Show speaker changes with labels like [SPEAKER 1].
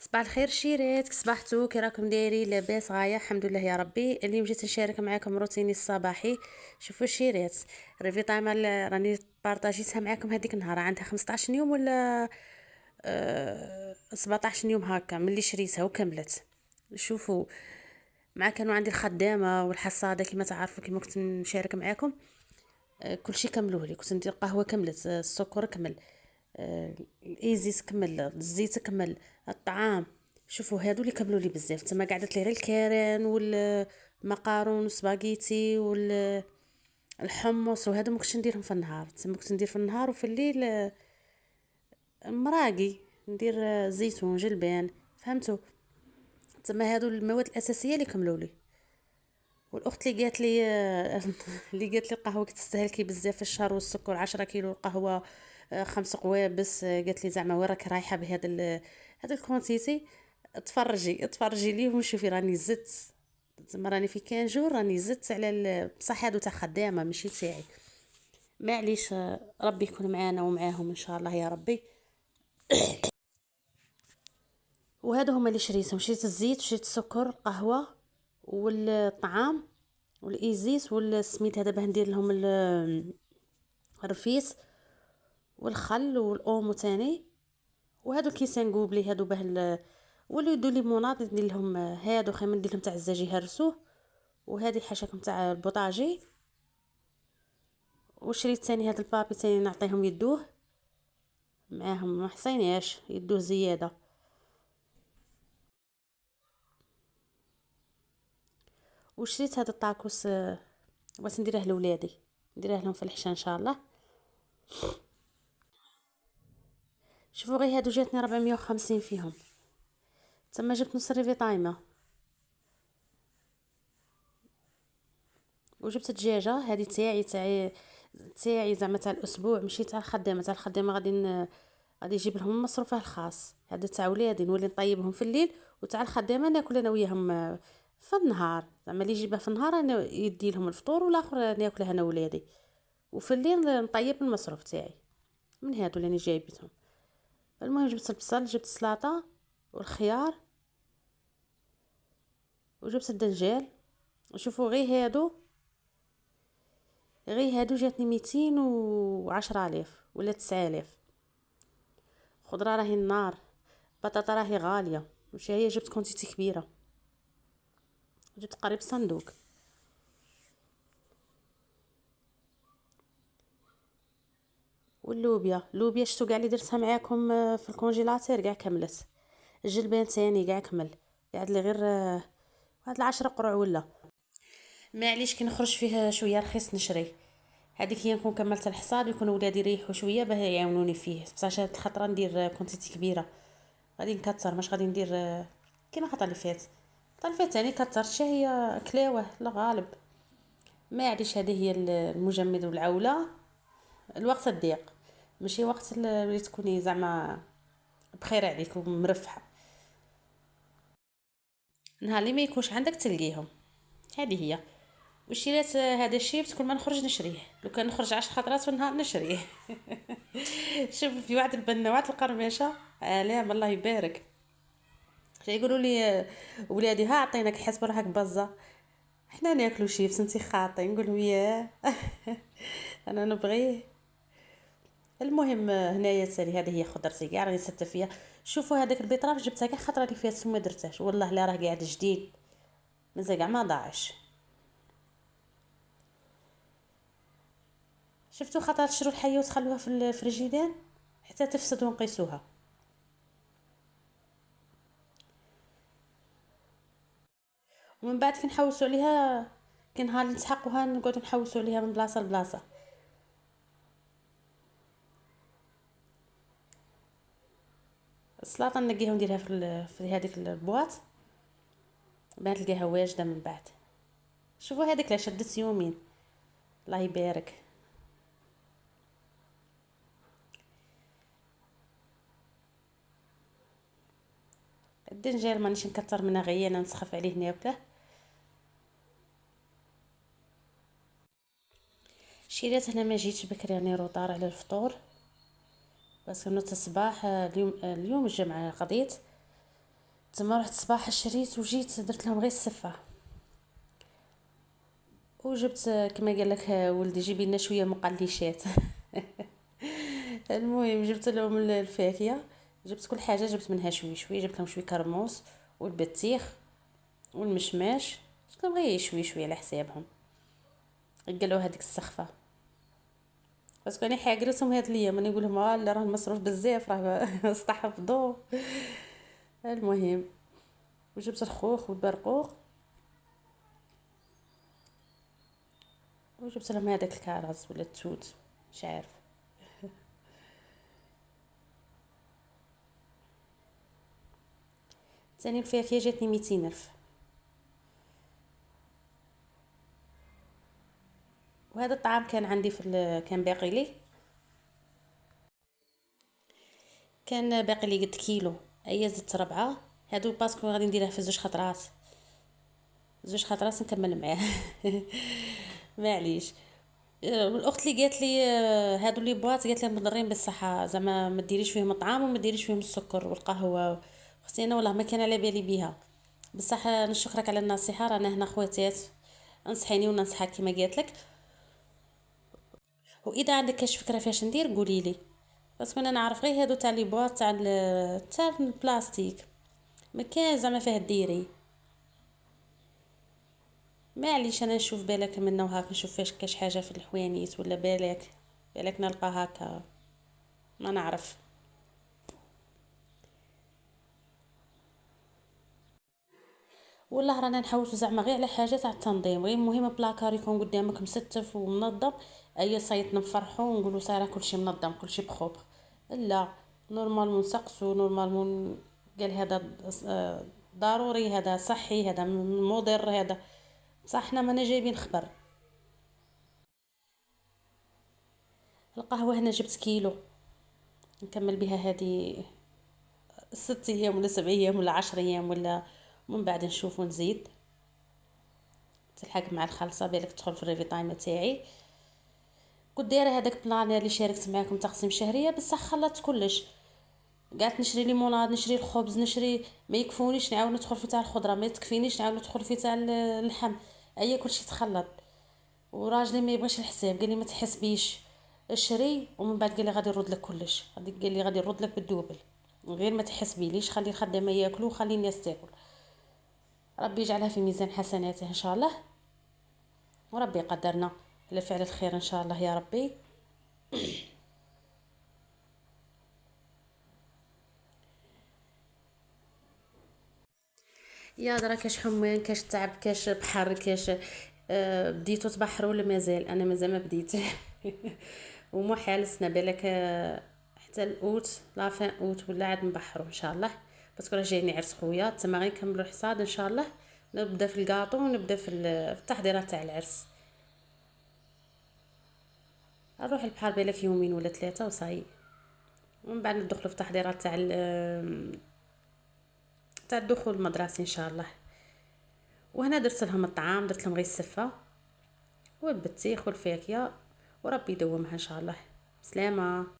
[SPEAKER 1] صباح الخير شيرات، صباحتو كي راكم دايرين؟ لاباس غايه الحمد لله يا ربي. اليوم جيت نشارك معكم روتيني الصباحي. شوفوا شيرات، ريفي تايم راني بارطاجيتها معكم هذيك النهار، عندها 15 يوم ولا 17 يوم هكا ملي شريتها وكملت. شوفوا، مع كانوا عندي الخدامه والحصاده كما تعرفوا، كما كنت نشارك معكم. كلشي كملوه لي، كنت ندير قهوه كملت، السكر كمل، الايزيس كمل، الزيت كمل، الطعام. شوفوا هادو اللي كملوا لي بزاف. تما قعدت لي غير الكارين والمقارون والسباغيتي والحمص، وهذا ما كنتش نديرهم في النهار. تما كنت ندير في النهار، وفي الليل مراقي ندير زيتون جلبان، فهمتوا؟ تما هادو المواد الاساسيه اللي كملوا لي. والاخت اللي قالت لي اللي قالت لي القهوه كتستهلكي بزاف في الشهر، والسكر 10 كيلو القهوه، 5 قوابس، قالت لي زعما وين راكي رايحه بهذا هذا الكونتيتي؟ اتفرجي ليهم وشوفي راني زدت. زعما راني في كان جور راني زدت على بصح هادو تاع خدامه ماشي تاعي. معليش، ربي يكون معانا ومعاهم ان شاء الله يا ربي. وهذا هما اللي شريتهم. شريت الزيت وشريت السكر، القهوه والطعام والايزيس والسميت هذا باه ندير لهم الرفيس والخل والاومو تاني. وهادو الكيسان قوبلي هادو واللي يدو ليموناد ندير لهم هادو خير من ندير لهم تاع الزاجي هرسوه. وهذه حاشاكم تاع البوطاجي. وشريت تاني هاد البابي تاني نعطيهم يدوه معاهم، ما حصيناش يدوه زياده. وشريت هاد الطاكوس، بغيت نديره لولادي، نديره لهم في الحشا ان شاء الله. شوفوا غير هادو جاتني 450 فيهم. تما جبت نص ريفي طايمه، وجبت دجاجه هذه تاعي زعما تاع الاسبوع، ماشي تاع الخدامه. تاع الخدامه غادي يجيب لهم مصروفها الخاص، هذا تاع ولادي نولي نطيبهم في الليل، وتاع الخدامه ناكل انا وياهم في النهار. زعما اللي يجيبها في النهار انا يدي لهم الفطور، والاخر ناكلها انا ولادي، وفي الليل نطيب المصروف تاعي من هادو اللي انا جايبتهم. المهم جبت البصل، جبت السلطه والخيار، وجبت الدنجال. وشوفوا غير هادو جاتني 210 ألاف ولا 9000. خضرة راهي النار، بطاطا راهي غالية، مش هي جبت كونتيتي كبيرة، جبت قريب صندوق. واللوبيا شتو قاع اللي درتها معاكم في الكونجيلاتير قاع كملت. الجلبان تاني قاع كمل، قاعد لي غير واحد 10 قروع ولا. معليش كي نخرج فيه شويه رخيص نشري. هذيك هي نكون كملت الحصاد ويكون ولادي يريحوا شويه باه يعاونوني فيه. بصح هاد الخطره ندير كونتيتي كبيره، غادي نكتر، مش غادي ندير كيما الخطره اللي فات. الخطره اللي فات تاني كترت شي هي كلاوه الغالب. معليش هذه هي المجمد والعوله. الوقت الضيق ماشي وقت اللي تكوني زعما بخير عليك ومرفحه. نهار اللي ما يكونش عندك تلقيهم. هذه هي. وشريت هذا الشيبس كل ما نخرج نشريه، لو كان نخرج 10 خطرات في النهار نشريه. شوف في واحد البنوات القرمشه، علام الله يبارك، يقولوا لي ولادي ها عطيناك حسب روحك بزه، احنا ناكلو شيبس انتي خاطي. نقول لهم ياه. انا نبغيه. المهم هنايا تالي هذه هي خضرتي كاع راني ستة فيها. شوفوا هذاك البيطراف جبتها كاع خطره اللي فاتت وما درتهاش، والله لا راه قاعد جديد مازال كاع ما ضاعش. شفتوا خطرات تشرو الحيه وتخلوها في الفريجيدان حتى تفسد ونقيسوها. ومن بعد كي نحوسوا عليها، كي نهار نسحقوها نقعدوا نحوسوا عليها من بلاصه لبلاصه. السلطه نلقيها ونديرها في هذيك البواط، بعد تلقاها واجده من بعد. شوفوا هذيك لا شدت يومين، الله يبارك. الدنجال مانيش نكتر منها، غير انا نسخف عليه ناكله. شيرات هنا ما جيتش بكري، راني روطار على الفطور، بس نوضت الصباح. اليوم الجمعه قضيت تما رحت صباح شريت وجيت درت لهم غير السفه، وجبت كما قال لك ولدي جيبي لنا شويه مقليشات. المهم جبت لهم الفاكهه، جبت كل حاجه، جبت منها شوي شوي، جبت لهم شوي كرموس والبطيخ والمشماش، جبت لهم غير شوي شوي على حسابهم. قالوا هذيك السخفه بس كاني حاقرتهم هاد الايام، انا نقول لهم لا راه المصروف بزاف راه استحفظوا. المهم وجبت الخوخ والبرقوق، وجبت لهم هذاك الكرز ولا التوت مش عارف. ثاني الفاكهه جاتني 200 الف. وهذا الطعام كان عندي كان باقي لي، كان باقي لي قد كيلو. ايا زدت ربعة، هادو باسكو غادي نديرها في زوج خطرات، زوج خطرات نكمل معاه. معليش. الاخت اللي قالت لي هادو لي بواط، قالت لي مضرين بالصحه، زعما ما ديريش فيهم الطعام وما ديريش فيهم السكر والقهوه. اختي انا والله ما كان على بالي بيها، بصح نشكرك على النصيحه، رانا هنا خواتات، انصحيني وننصحك كما قالت لك. واذا عندك كاش فكره فاش ندير قولي لي، بس انا نعرف غير هادو تاع لي بواط تاع تاع البلاستيك، ما كان زعما فيه ديري. معليش انا نشوف بالك منه وهاك، نشوف فاش كاش حاجه في الحوانيت ولا بالك نلقى هكا، ما نعرف. والله رانا نحوسو زعما غير على حاجه تاع التنظيم، غير المهم بلاكار يكون قدامك مستف ومنظم، اي صيت نفرحو ونقولو صايره كلشي منظم كلشي بخوب. لا، نورمالمون نسقسو، نورمالمون قال هذا ضروري، هذا صحي، هذا مضر، هذا صح احنا مانا جايبين خبر. القهوه هنا جبت كيلو، نكمل بها هذه 6 ايام ولا 7 ايام ولا 10 ايام، ولا من بعد نشوف ونزيد. تلحق مع الخلصه بالك تدخل في الريفي تايم تاعي. كنت دايره هذاك بلان اللي شاركت معاكم تقسيم شهريه، بصح خلطت كلش، قعدت نشري ليموناد، نشري الخبز، نشري، ما يكفونيش نعاود ندخل في تاع الخضره، ما تكفينيش نعاود ندخل في تاع اللحم، اي كلشي تخلط. وراجلي ما يبغيش الحساب، قال لي ما تحسبيش، اشري ومن بعد قال لي غادي نرد لك كلش، قال لي غادي نرد لك بالدوبل، غير ما تحسبي ليش، خلي الخدامه ياكلوا وخلي الناس تاكل. ربي يجعلها في ميزان حسناته ان شاء الله، وربي يقدرنا لفعل الخير ان شاء الله يا ربي. يا درا كاش حمان، كاش تعب، كاش بحر، كاش بديتو تبحروا ولا مازال؟ انا مازال ما بديت. ومحال سنه بالك حتى الاوت لافان اوت ولا عاد نبحروا ان شاء الله، باسكو راه جايني عرس خويا، تما غير نكملوا الحصاد ان شاء الله، نبدا في الكاطو ونبدا في التحضيرات تاع العرس. نروح البحر بالك يومين ولا 3 وصاي، ومن بعد ندخلوا في التحضيرات تاع تاع الدخول المدرسي ان شاء الله. وهنا درت لهم الطعام، درت لهم غير السفه والبطيخ والفاكهه، وربي يدومها ان شاء الله. سلامه.